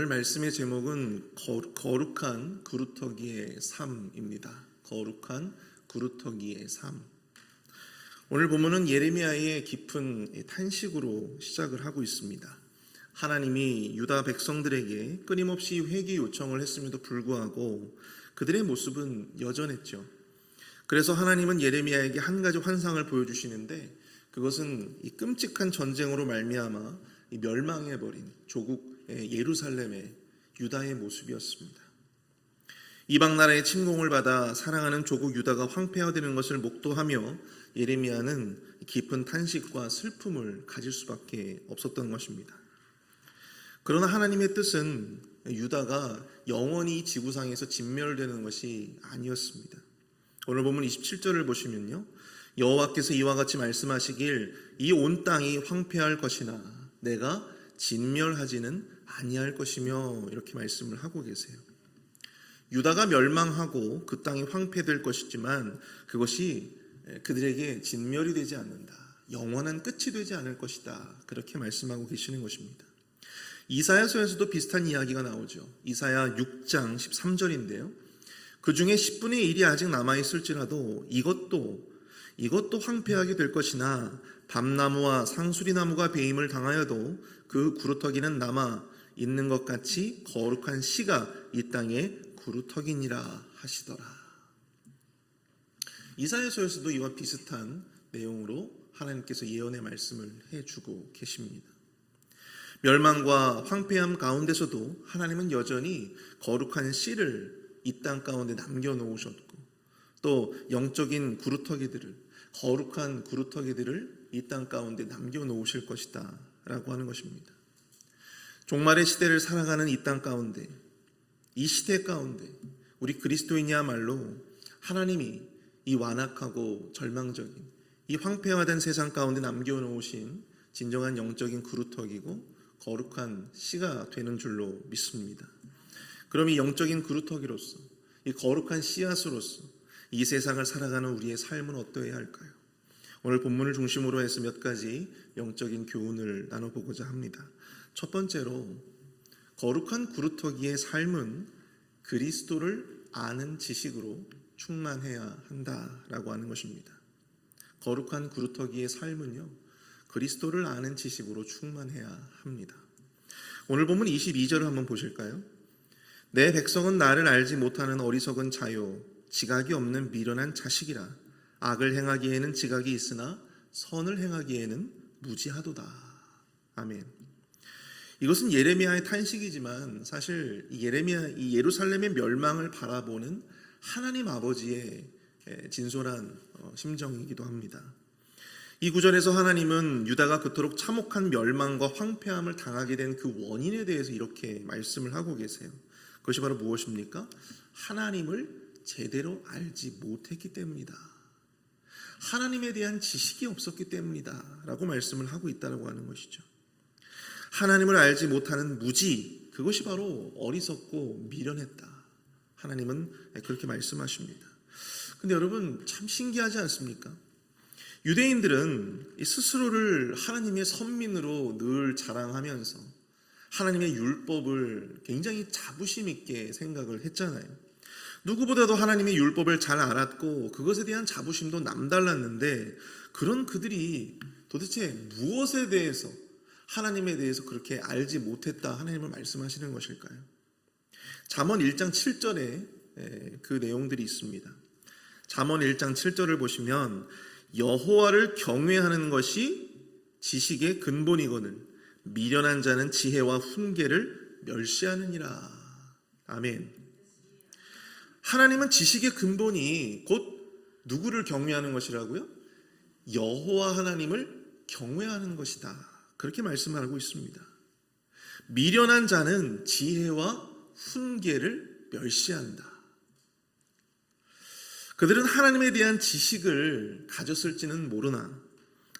오늘 말씀의 제목은 거룩한 구루터기의 삶입니다. 거룩한 구루터기의 삶. 오늘 본문은 예레미야의 깊은 탄식으로 시작을 하고 있습니다. 하나님이 유다 백성들에게 끊임없이 회개 요청을 했음에도 불구하고 그들의 모습은 여전했죠. 그래서 하나님은 예레미야에게 한 가지 환상을 보여주시는데, 그것은 이 끔찍한 전쟁으로 말미암아 멸망해버린 조국 예루살렘의 유다의 모습이었습니다. 이방 나라의 침공을 받아 사랑하는 조국 유다가 황폐화되는 것을 목도하며 예레미야는 깊은 탄식과 슬픔을 가질 수밖에 없었던 것입니다. 그러나 하나님의 뜻은 유다가 영원히 지구상에서 진멸되는 것이 아니었습니다. 오늘 보면 27절을 보시면요, 여호와께서 이와 같이 말씀하시길 이 온 땅이 황폐할 것이나 내가 진멸하지는 아니할 것이며, 이렇게 말씀을 하고 계세요. 유다가 멸망하고 그 땅이 황폐될 것이지만 그것이 그들에게 진멸이 되지 않는다, 영원한 끝이 되지 않을 것이다, 그렇게 말씀하고 계시는 것입니다. 이사야서에서도 비슷한 이야기가 나오죠. 이사야 6장 13절인데요 그 중에 10분의 1이 아직 남아있을지라도 이것도 황폐하게 될 것이나 밤나무와 상수리나무가 배임을 당하여도 그 구루터기는 남아 있는 것 같이 거룩한 씨가 이 땅에 구루터기니라 하시더라. 이사야서에서도 이와 비슷한 내용으로 하나님께서 예언의 말씀을 해주고 계십니다. 멸망과 황폐함 가운데서도 하나님은 여전히 거룩한 씨를 이 땅 가운데 남겨놓으셨고, 또 영적인 구루터기들을, 거룩한 구루터기들을 이 땅 가운데 남겨놓으실 것이다 라고 하는 것입니다. 종말의 시대를 살아가는 이 땅 가운데, 이 시대 가운데 우리 그리스도인이야말로 하나님이 이 완악하고 절망적인 이 황폐화된 세상 가운데 남겨놓으신 진정한 영적인 구루터기고 거룩한 씨가 되는 줄로 믿습니다. 그럼 이 영적인 구루터기로서, 이 거룩한 씨앗으로서 이 세상을 살아가는 우리의 삶은 어떠해야 할까요? 오늘 본문을 중심으로 해서 몇 가지 영적인 교훈을 나눠보고자 합니다. 첫 번째로, 거룩한 구루터기의 삶은 그리스도를 아는 지식으로 충만해야 한다라고 하는 것입니다. 거룩한 구루터기의 삶은요, 그리스도를 아는 지식으로 충만해야 합니다. 오늘 본문 22절을 한번 보실까요? 내 백성은 나를 알지 못하는 어리석은 자요, 지각이 없는 미련한 자식이라. 악을 행하기에는 지각이 있으나 선을 행하기에는 무지하도다. 아멘. 이것은 예레미야의 탄식이지만 사실 이 예루살렘의 멸망을 바라보는 하나님 아버지의 진솔한 심정이기도 합니다. 이 구절에서 하나님은 유다가 그토록 참혹한 멸망과 황폐함을 당하게 된 그 원인에 대해서 이렇게 말씀을 하고 계세요. 그것이 바로 무엇입니까? 하나님을 제대로 알지 못했기 때문이다. 하나님에 대한 지식이 없었기 때문이다 라고 말씀을 하고 있다고 하는 것이죠. 하나님을 알지 못하는 무지, 그것이 바로 어리석고 미련했다. 하나님은 그렇게 말씀하십니다. 근데 여러분, 참 신기하지 않습니까? 유대인들은 스스로를 하나님의 선민으로 늘 자랑하면서 하나님의 율법을 굉장히 자부심 있게 생각을 했잖아요. 누구보다도 하나님의 율법을 잘 알았고 그것에 대한 자부심도 남달랐는데, 그런 그들이 도대체 무엇에 대해서, 하나님에 대해서 그렇게 알지 못했다 하나님을 말씀하시는 것일까요? 잠언 1장 7절에 그 내용들이 있습니다. 잠언 1장 7절을 보시면 여호와를 경외하는 것이 지식의 근본이거늘 미련한 자는 지혜와 훈계를 멸시하느니라. 아멘. 하나님은 지식의 근본이 곧 누구를 경외하는 것이라고요? 여호와 하나님을 경외하는 것이다, 그렇게 말씀하고 있습니다. 미련한 자는 지혜와 훈계를 멸시한다. 그들은 하나님에 대한 지식을 가졌을지는 모르나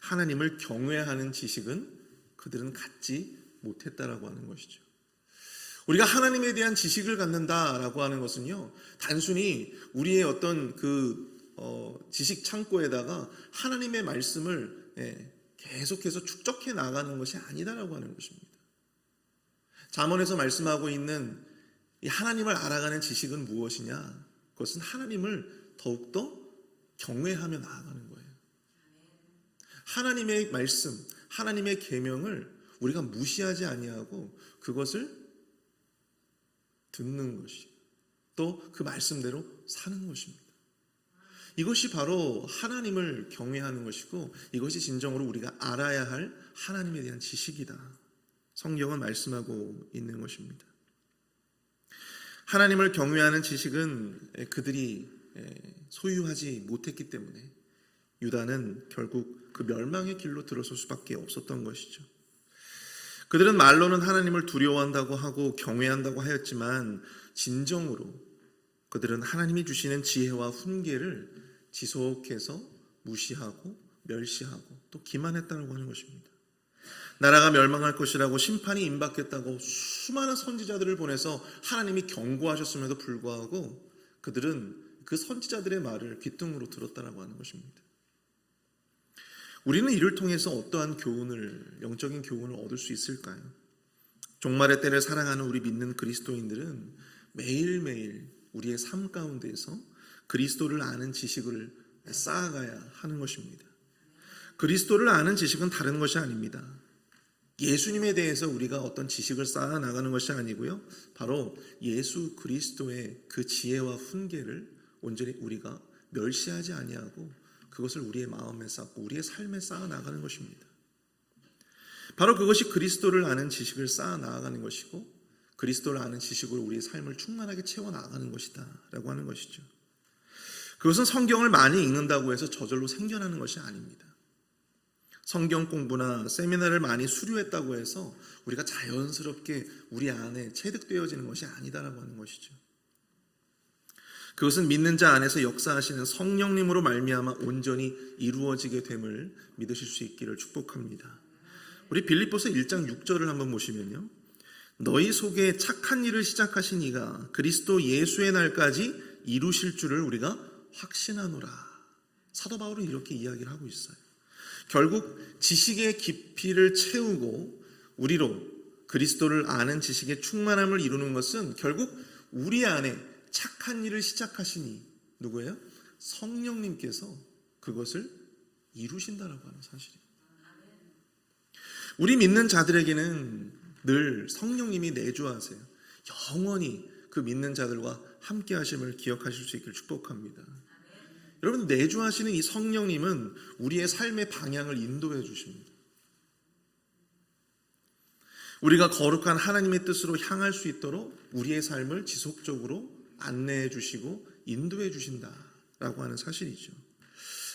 하나님을 경외하는 지식은 그들은 갖지 못했다라고 하는 것이죠. 우리가 하나님에 대한 지식을 갖는다라고 하는 것은요, 단순히 우리의 어떤 지식 창고에다가 하나님의 말씀을 계속해서 축적해 나가는 것이 아니다라고 하는 것입니다. 잠언에서 말씀하고 있는 이 하나님을 알아가는 지식은 무엇이냐? 그것은 하나님을 더욱더 경외하며 나아가는 거예요. 하나님의 말씀, 하나님의 계명을 우리가 무시하지 아니하고 그것을 듣는 것이, 또 그 말씀대로 사는 것입니다. 이것이 바로 하나님을 경외하는 것이고, 이것이 진정으로 우리가 알아야 할 하나님에 대한 지식이다. 성경은 말씀하고 있는 것입니다. 하나님을 경외하는 지식은 그들이 소유하지 못했기 때문에 유다는 결국 그 멸망의 길로 들어설 수밖에 없었던 것이죠. 그들은 말로는 하나님을 두려워한다고 하고 경외한다고 하였지만 진정으로 그들은 하나님이 주시는 지혜와 훈계를 지속해서 무시하고 멸시하고 또 기만했다고 하는 것입니다. 나라가 멸망할 것이라고 심판이 임박했다고 수많은 선지자들을 보내서 하나님이 경고하셨음에도 불구하고 그들은 그 선지자들의 말을 귀등으로 들었다고 하는 것입니다. 우리는 이를 통해서 어떠한 영적인 교훈을 얻을 수 있을까요? 종말의 때를 사랑하는 우리 믿는 그리스도인들은 매일매일 우리의 삶 가운데에서 그리스도를 아는 지식을 쌓아가야 하는 것입니다. 그리스도를 아는 지식은 다른 것이 아닙니다. 예수님에 대해서 우리가 어떤 지식을 쌓아 나가는 것이 아니고요, 바로 예수 그리스도의 그 지혜와 훈계를 온전히 우리가 멸시하지 아니하고 그것을 우리의 마음에 쌓고 우리의 삶에 쌓아 나가는 것입니다. 바로 그것이 그리스도를 아는 지식을 쌓아 나가는 것이고, 그리스도를 아는 지식으로 우리의 삶을 충만하게 채워 나가는 것이다 라고 하는 것이죠. 그것은 성경을 많이 읽는다고 해서 저절로 생겨나는 것이 아닙니다. 성경 공부나 세미나를 많이 수료했다고 해서 우리가 자연스럽게 우리 안에 체득되어지는 것이 아니다라고 하는 것이죠. 그것은 믿는 자 안에서 역사하시는 성령님으로 말미암아 온전히 이루어지게 됨을 믿으실 수 있기를 축복합니다. 우리 빌립보서 1장 6절을 한번 보시면요, 너희 속에 착한 일을 시작하신 이가 그리스도 예수의 날까지 이루실 줄을 우리가 확신하노라. 사도 바울은 이렇게 이야기를 하고 있어요. 결국 지식의 깊이를 채우고 우리로 그리스도를 아는 지식의 충만함을 이루는 것은 결국 우리 안에 착한 일을 시작하시니 누구예요? 성령님께서 그것을 이루신다라고 하는 사실이에요. 우리 믿는 자들에게는 늘 성령님이 내주하세요. 영원히 그 믿는 자들과 함께 하심을 기억하실 수 있기를 축복합니다. 여러분, 내주하시는 이 성령님은 우리의 삶의 방향을 인도해 주십니다. 우리가 거룩한 하나님의 뜻으로 향할 수 있도록 우리의 삶을 지속적으로 안내해 주시고 인도해 주신다라고 하는 사실이죠.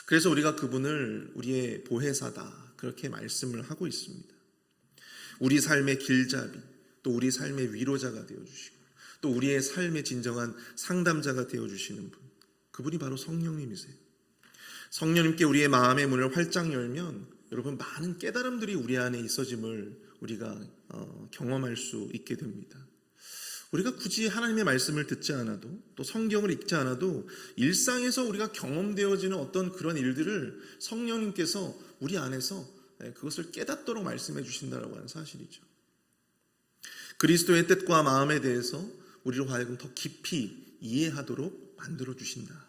그래서 우리가 그분을 우리의 보혜사다 그렇게 말씀을 하고 있습니다. 우리 삶의 길잡이, 또 우리 삶의 위로자가 되어주시고 또 우리의 삶의 진정한 상담자가 되어주시는 분, 그분이 바로 성령님이세요. 성령님께 우리의 마음의 문을 활짝 열면 여러분, 많은 깨달음들이 우리 안에 있어짐을 우리가 경험할 수 있게 됩니다. 우리가 굳이 하나님의 말씀을 듣지 않아도, 또 성경을 읽지 않아도 일상에서 우리가 경험되어지는 어떤 그런 일들을 성령님께서 우리 안에서 그것을 깨닫도록 말씀해 주신다고 하는 사실이죠. 그리스도의 뜻과 마음에 대해서 우리로 하여금 더 깊이 이해하도록 만들어 주신다.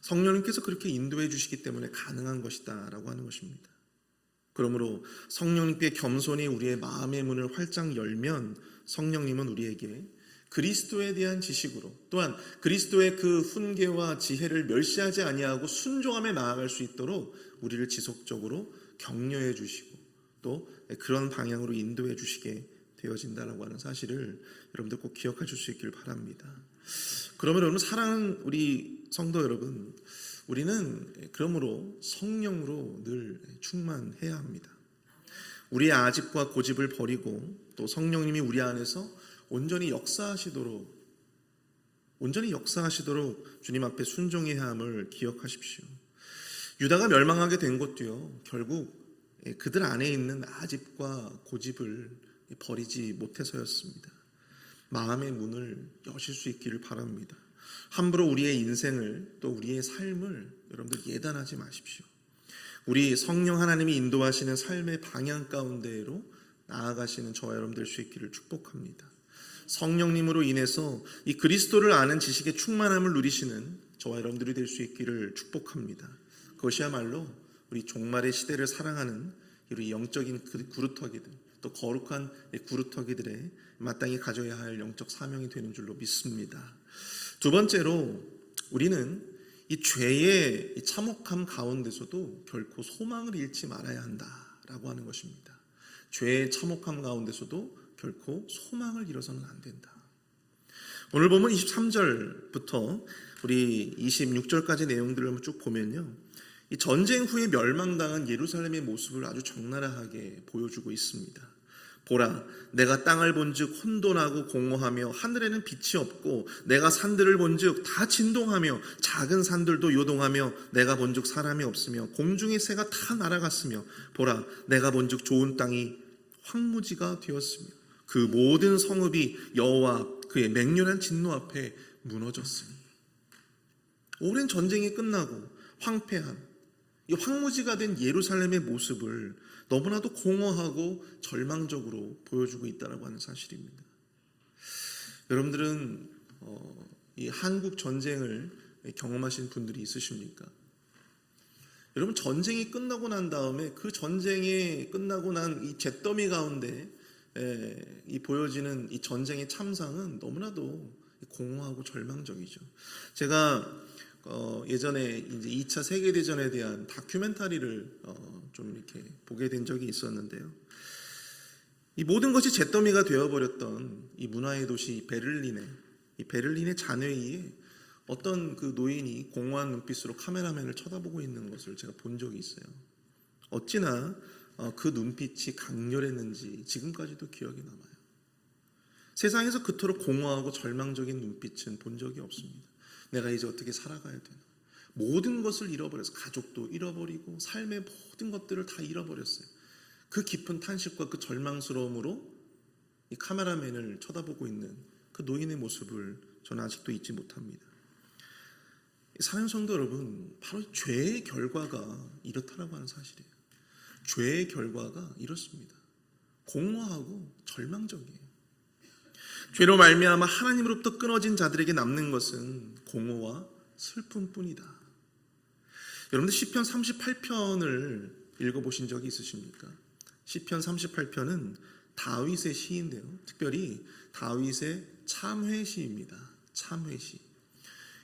성령님께서 그렇게 인도해 주시기 때문에 가능한 것이다 라고 하는 것입니다. 그러므로 성령님께 겸손히 우리의 마음의 문을 활짝 열면 성령님은 우리에게 그리스도에 대한 지식으로, 또한 그리스도의 그 훈계와 지혜를 멸시하지 아니하고 순종하며 나아갈 수 있도록 우리를 지속적으로 격려해 주시고 또 그런 방향으로 인도해 주시게 되어진다라고 하는 사실을 여러분들 꼭 기억하실 수 있기를 바랍니다. 그러면 여러분, 사랑하는 우리 성도 여러분, 우리는 그러므로 성령으로 늘 충만해야 합니다. 우리의 아집과 고집을 버리고 또 성령님이 우리 안에서 온전히 역사하시도록 주님 앞에 순종해야 함을 기억하십시오. 유다가 멸망하게 된 것도요, 결국 그들 안에 있는 아집과 고집을 버리지 못해서였습니다. 마음의 문을 여실 수 있기를 바랍니다. 함부로 우리의 인생을, 또 우리의 삶을 여러분들 예단하지 마십시오. 우리 성령 하나님이 인도하시는 삶의 방향 가운데로 나아가시는 저와 여러분 될 수 있기를 축복합니다. 성령님으로 인해서 이 그리스도를 아는 지식의 충만함을 누리시는 저와 여러분들이 될 수 있기를 축복합니다. 그것이야말로 우리 종말의 시대를 사랑하는 우리 영적인 구루터기들, 또 거룩한 구루터기들의 마땅히 가져야 할 영적 사명이 되는 줄로 믿습니다. 두 번째로 우리는 이 죄의 참혹함 가운데서도 결코 소망을 잃지 말아야 한다라고 하는 것입니다. 죄의 참혹함 가운데서도 결코 소망을 잃어서는 안 된다. 오늘 보면 23절부터 우리 26절까지 내용들을 한번 쭉 보면요, 이 전쟁 후에 멸망당한 예루살렘의 모습을 아주 적나라하게 보여주고 있습니다. 보라, 내가 땅을 본즉 혼돈하고 공허하며 하늘에는 빛이 없고 내가 산들을 본즉 다 진동하며 작은 산들도 요동하며 내가 본즉 사람이 없으며 공중의 새가 다 날아갔으며 보라, 내가 본즉 좋은 땅이 황무지가 되었으며 그 모든 성읍이 여호와 그의 맹렬한 진노 앞에 무너졌으니. 오랜 전쟁이 끝나고 황폐한 이 황무지가 된 예루살렘의 모습을 너무나도 공허하고 절망적으로 보여주고 있다고 하는 사실입니다. 여러분들은 이 한국 전쟁을 경험하신 분들이 있으십니까? 여러분, 전쟁이 끝나고 난 다음에 그 전쟁이 끝나고 난 이 잿더미 가운데 이 보여지는 이 전쟁의 참상은 너무나도 공허하고 절망적이죠. 제가 예전에 이제 2차 세계대전에 대한 다큐멘터리를 좀 이렇게 보게 된 적이 있었는데요. 이 모든 것이 잿더미가 되어버렸던 이 문화의 도시 베를린의 잔회의에 어떤 그 노인이 공허한 눈빛으로 카메라맨을 쳐다보고 있는 것을 제가 본 적이 있어요. 어찌나 그 눈빛이 강렬했는지 지금까지도 기억이 남아요. 세상에서 그토록 공허하고 절망적인 눈빛은 본 적이 없습니다. 내가 이제 어떻게 살아가야 되나. 모든 것을 잃어버려서 가족도 잃어버리고 삶의 모든 것들을 다 잃어버렸어요. 그 깊은 탄식과 그 절망스러움으로 이 카메라맨을 쳐다보고 있는 그 노인의 모습을 저는 아직도 잊지 못합니다. 사랑하는 성도 여러분, 바로 죄의 결과가 이렇다라고 하는 사실이에요. 죄의 결과가 이렇습니다. 공허하고 절망적이에요. 죄로 말미암아 하나님으로부터 끊어진 자들에게 남는 것은 공허와 슬픔뿐이다. 여러분들 시편 38편을 읽어보신 적이 있으십니까? 시편 38편은 다윗의 시인데요, 특별히 다윗의 참회시입니다. 참회시.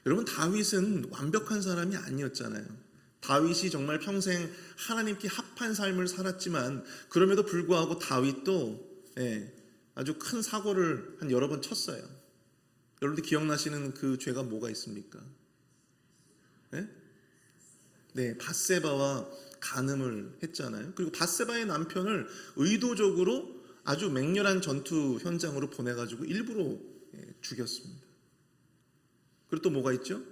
여러분, 다윗은 완벽한 사람이 아니었잖아요. 다윗이 정말 평생 하나님께 합한 삶을 살았지만 그럼에도 불구하고 다윗도 아주 큰 사고를 한 여러 번 쳤어요. 여러분들 기억나시는 그 죄가 뭐가 있습니까? 네, 밧세바와 간음을 했잖아요. 그리고 밧세바의 남편을 의도적으로 아주 맹렬한 전투 현장으로 보내가지고 일부러 죽였습니다. 그리고 또 뭐가 있죠?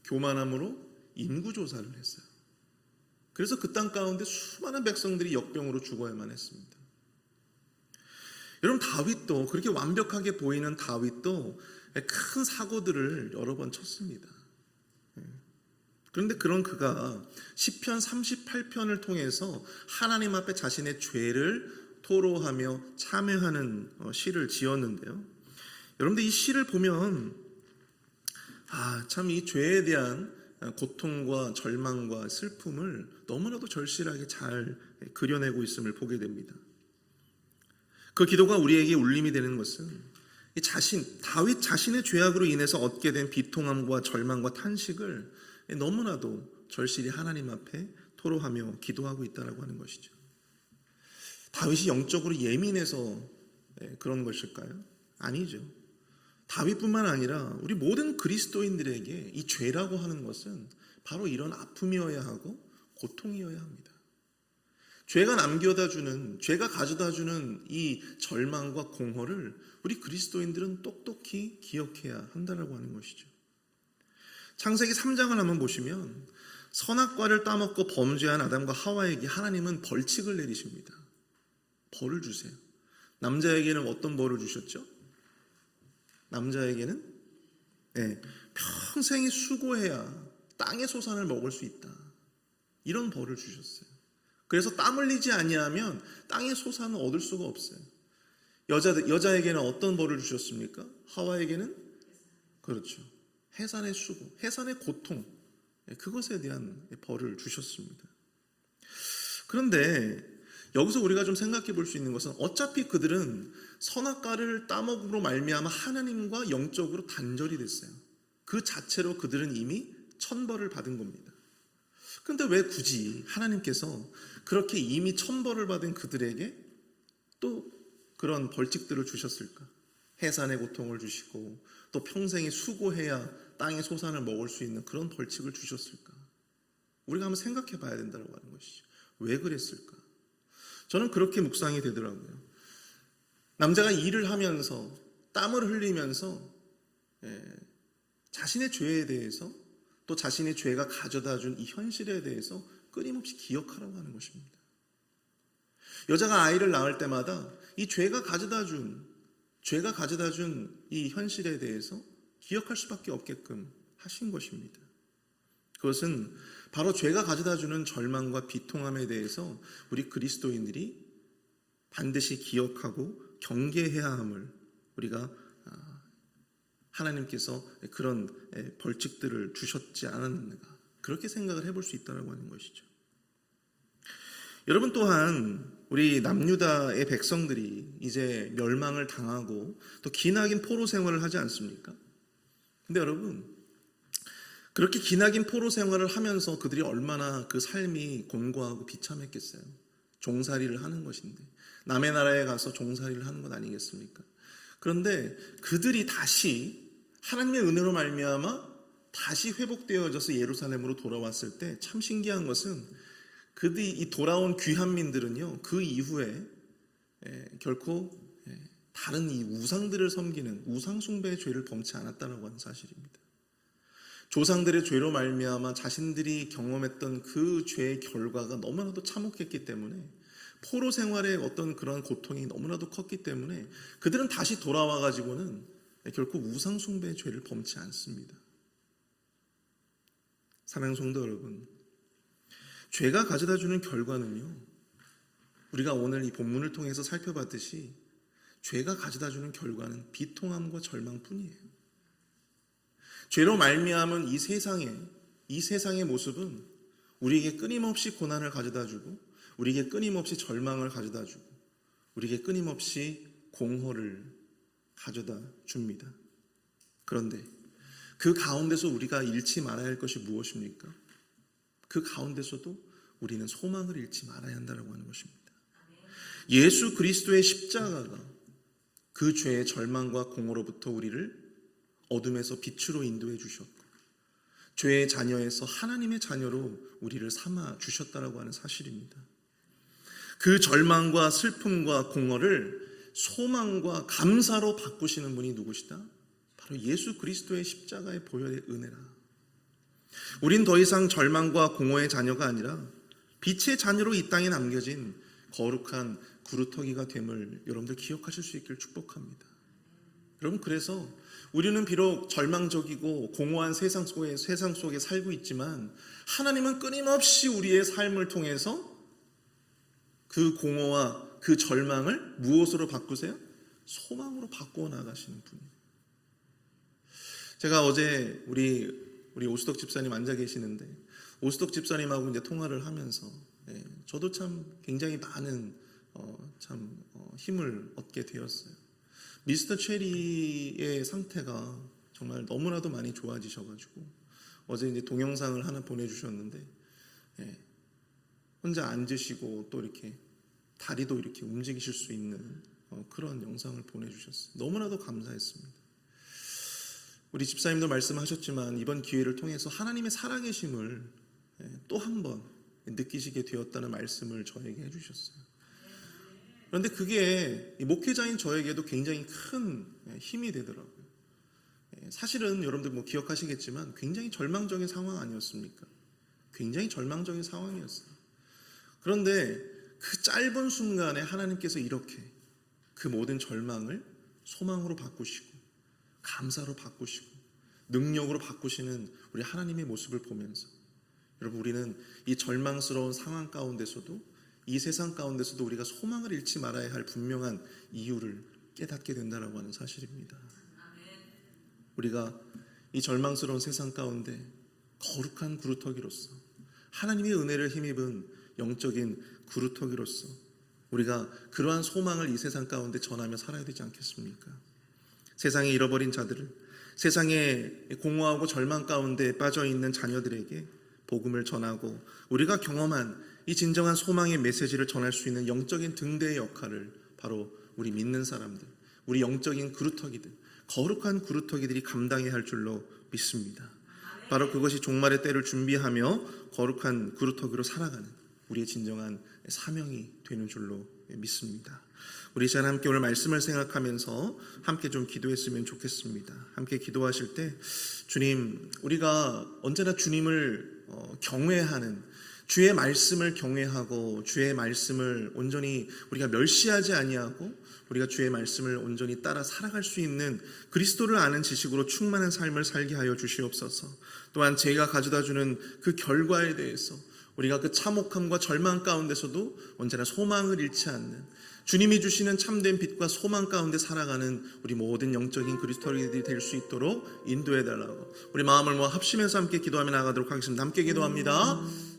교만함으로 인구조사를 했어요. 그래서 그 땅 가운데 수많은 백성들이 역병으로 죽어야만 했습니다. 여러분, 다윗도, 그렇게 완벽하게 보이는 다윗도 큰 사고들을 여러 번 쳤습니다. 그런데 그런 그가 시편 38편을 통해서 하나님 앞에 자신의 죄를 토로하며 참회하는 시를 지었는데요. 여러분들 이 시를 보면 참 이 죄에 대한 고통과 절망과 슬픔을 너무나도 절실하게 잘 그려내고 있음을 보게 됩니다. 그 기도가 우리에게 울림이 되는 것은 다윗 자신의 죄악으로 인해서 얻게 된 비통함과 절망과 탄식을 너무나도 절실히 하나님 앞에 토로하며 기도하고 있다고 하는 것이죠. 다윗이 영적으로 예민해서 그런 것일까요? 아니죠. 다윗뿐만 아니라 우리 모든 그리스도인들에게 이 죄라고 하는 것은 바로 이런 아픔이어야 하고 고통이어야 합니다. 죄가 남겨다주는, 죄가 가져다주는 이 절망과 공허를 우리 그리스도인들은 똑똑히 기억해야 한다고 하는 것이죠. 창세기 3장을 한번 보시면 선악과를 따먹고 범죄한 아담과 하와에게 하나님은 벌칙을 내리십니다. 벌을 주세요. 남자에게는 어떤 벌을 주셨죠? 남자에게는 평생이 수고해야 땅의 소산을 먹을 수 있다. 이런 벌을 주셨어요. 그래서 땀 흘리지 아니하면 땅의 소산을 얻을 수가 없어요. 여자에게는 어떤 벌을 주셨습니까? 하와에게는 그렇죠. 해산의 수고, 해산의 고통, 그것에 대한 벌을 주셨습니다. 그런데 여기서 우리가 좀 생각해 볼 수 있는 것은 어차피 그들은 선악과를 따먹음으로 말미암아 하나님과 영적으로 단절이 됐어요. 그 자체로 그들은 이미 천벌을 받은 겁니다. 그런데 왜 굳이 하나님께서 그렇게 이미 천벌을 받은 그들에게 또 그런 벌칙들을 주셨을까? 해산의 고통을 주시고 또 평생에 수고해야 땅의 소산을 먹을 수 있는 그런 벌칙을 주셨을까? 우리가 한번 생각해 봐야 된다고 하는 것이죠. 왜 그랬을까? 저는 그렇게 묵상이 되더라고요. 남자가 일을 하면서 땀을 흘리면서 자신의 죄에 대해서 또 자신의 죄가 가져다 준 이 현실에 대해서 끊임없이 기억하라고 하는 것입니다. 여자가 아이를 낳을 때마다 이 죄가 가져다 준 이 현실에 대해서 기억할 수밖에 없게끔 하신 것입니다. 그것은 바로 죄가 가져다 주는 절망과 비통함에 대해서 우리 그리스도인들이 반드시 기억하고 경계해야 함을 우리가 하나님께서 그런 벌칙들을 주셨지 않았는가, 그렇게 생각을 해볼 수 있다고 하는 것이죠. 여러분, 또한 우리 남유다의 백성들이 이제 멸망을 당하고 또 기나긴 포로 생활을 하지 않습니까? 근데 여러분, 그렇게 기나긴 포로 생활을 하면서 그들이 얼마나 그 삶이 곤고하고 비참했겠어요. 종살이를 하는 것인데, 남의 나라에 가서 종살이를 하는 것 아니겠습니까? 그런데 그들이 다시 하나님의 은혜로 말미암아 다시 회복되어져서 예루살렘으로 돌아왔을 때 참 신기한 것은 그들이 이 돌아온 귀한민들은요, 그 이후에 결코 다른 이 우상들을 섬기는 우상숭배의 죄를 범치 않았다는 하는 사실입니다. 조상들의 죄로 말미암아 자신들이 경험했던 그 죄의 결과가 너무나도 참혹했기 때문에, 포로 생활의 어떤 그런 고통이 너무나도 컸기 때문에 그들은 다시 돌아와 가지고는 결코 우상 숭배의 죄를 범치 않습니다. 사랑 성도 여러분, 죄가 가져다 주는 결과는요, 우리가 오늘 이 본문을 통해서 살펴봤듯이 죄가 가져다 주는 결과는 비통함과 절망뿐이에요. 죄로 말미암은 이 세상의 모습은 우리에게 끊임없이 고난을 가져다 주고, 우리에게 끊임없이 절망을 가져다 주고, 우리에게 끊임없이 공허를 가져다 줍니다. 그런데 그 가운데서 우리가 잃지 말아야 할 것이 무엇입니까? 그 가운데서도 우리는 소망을 잃지 말아야 한다고 하는 것입니다. 예수 그리스도의 십자가가 그 죄의 절망과 공허로부터 우리를 어둠에서 빛으로 인도해 주셨고, 죄의 자녀에서 하나님의 자녀로 우리를 삼아 주셨다고 하는 사실입니다. 그 절망과 슬픔과 공허를 소망과 감사로 바꾸시는 분이 누구시다? 바로 예수 그리스도의 십자가의 보혈의 은혜라. 우린 더 이상 절망과 공허의 자녀가 아니라 빛의 자녀로 이 땅에 남겨진 거룩한 구루터기가 됨을 여러분들 기억하실 수 있기를 축복합니다. 여러분, 그래서 우리는 비록 절망적이고 공허한 세상 속에 살고 있지만, 하나님은 끊임없이 우리의 삶을 통해서 그 공허와 그 절망을 무엇으로 바꾸세요? 소망으로 바꾸어 나가시는 분이에요. 제가 어제 우리 오수덕 집사님 앉아 계시는데, 오수덕 집사님하고 이제 통화를 하면서 저도 참 굉장히 많은 힘을 얻게 되었어요. 미스터 체리의 상태가 정말 너무나도 많이 좋아지셔가지고 어제 이제 동영상을 하나 보내주셨는데, 혼자 앉으시고 또 이렇게 다리도 이렇게 움직이실 수 있는 그런 영상을 보내주셨어요. 너무나도 감사했습니다. 우리 집사님도 말씀하셨지만 이번 기회를 통해서 하나님의 살아계심을 또 한 번 느끼시게 되었다는 말씀을 저에게 해주셨어요. 그런데 그게 목회자인 저에게도 굉장히 큰 힘이 되더라고요. 사실은 여러분들 뭐 기억하시겠지만 굉장히 절망적인 상황 아니었습니까? 굉장히 절망적인 상황이었어요. 그런데 그 짧은 순간에 하나님께서 이렇게 그 모든 절망을 소망으로 바꾸시고, 감사로 바꾸시고, 능력으로 바꾸시는 우리 하나님의 모습을 보면서, 여러분, 우리는 이 절망스러운 상황 가운데서도 이 세상 가운데서도 우리가 소망을 잃지 말아야 할 분명한 이유를 깨닫게 된다라고 하는 사실입니다. 우리가 이 절망스러운 세상 가운데 거룩한 구루터기로서 하나님의 은혜를 힘입은 영적인 구루터기로서 우리가 그러한 소망을 이 세상 가운데 전하며 살아야 되지 않겠습니까? 세상에 잃어버린 자들을, 세상에 공허하고 절망 가운데 빠져있는 자녀들에게 복음을 전하고 우리가 경험한 이 진정한 소망의 메시지를 전할 수 있는 영적인 등대의 역할을 바로 우리 믿는 사람들, 우리 영적인 구루터기들, 거룩한 구루터기들이 감당해야 할 줄로 믿습니다. 바로 그것이 종말의 때를 준비하며 거룩한 구루터기로 살아가는 우리의 진정한 사명이 되는 줄로 믿습니다. 우리 시간 함께 오늘 말씀을 생각하면서 함께 좀 기도했으면 좋겠습니다. 함께 기도하실 때 주님, 우리가 언제나 주님을 경외하는, 주의 말씀을 경외하고 주의 말씀을 온전히 우리가 멸시하지 아니하고 우리가 주의 말씀을 온전히 따라 살아갈 수 있는 그리스도를 아는 지식으로 충만한 삶을 살게 하여 주시옵소서. 또한 제가 가져다주는 그 결과에 대해서 우리가 그 참혹함과 절망 가운데서도 언제나 소망을 잃지 않는, 주님이 주시는 참된 빛과 소망 가운데 살아가는 우리 모든 영적인 그리스도인들이 될 수 있도록 인도해 달라고 우리 마음을 모아 합심해서 함께 기도하며 나가도록 하겠습니다. 함께 기도합니다.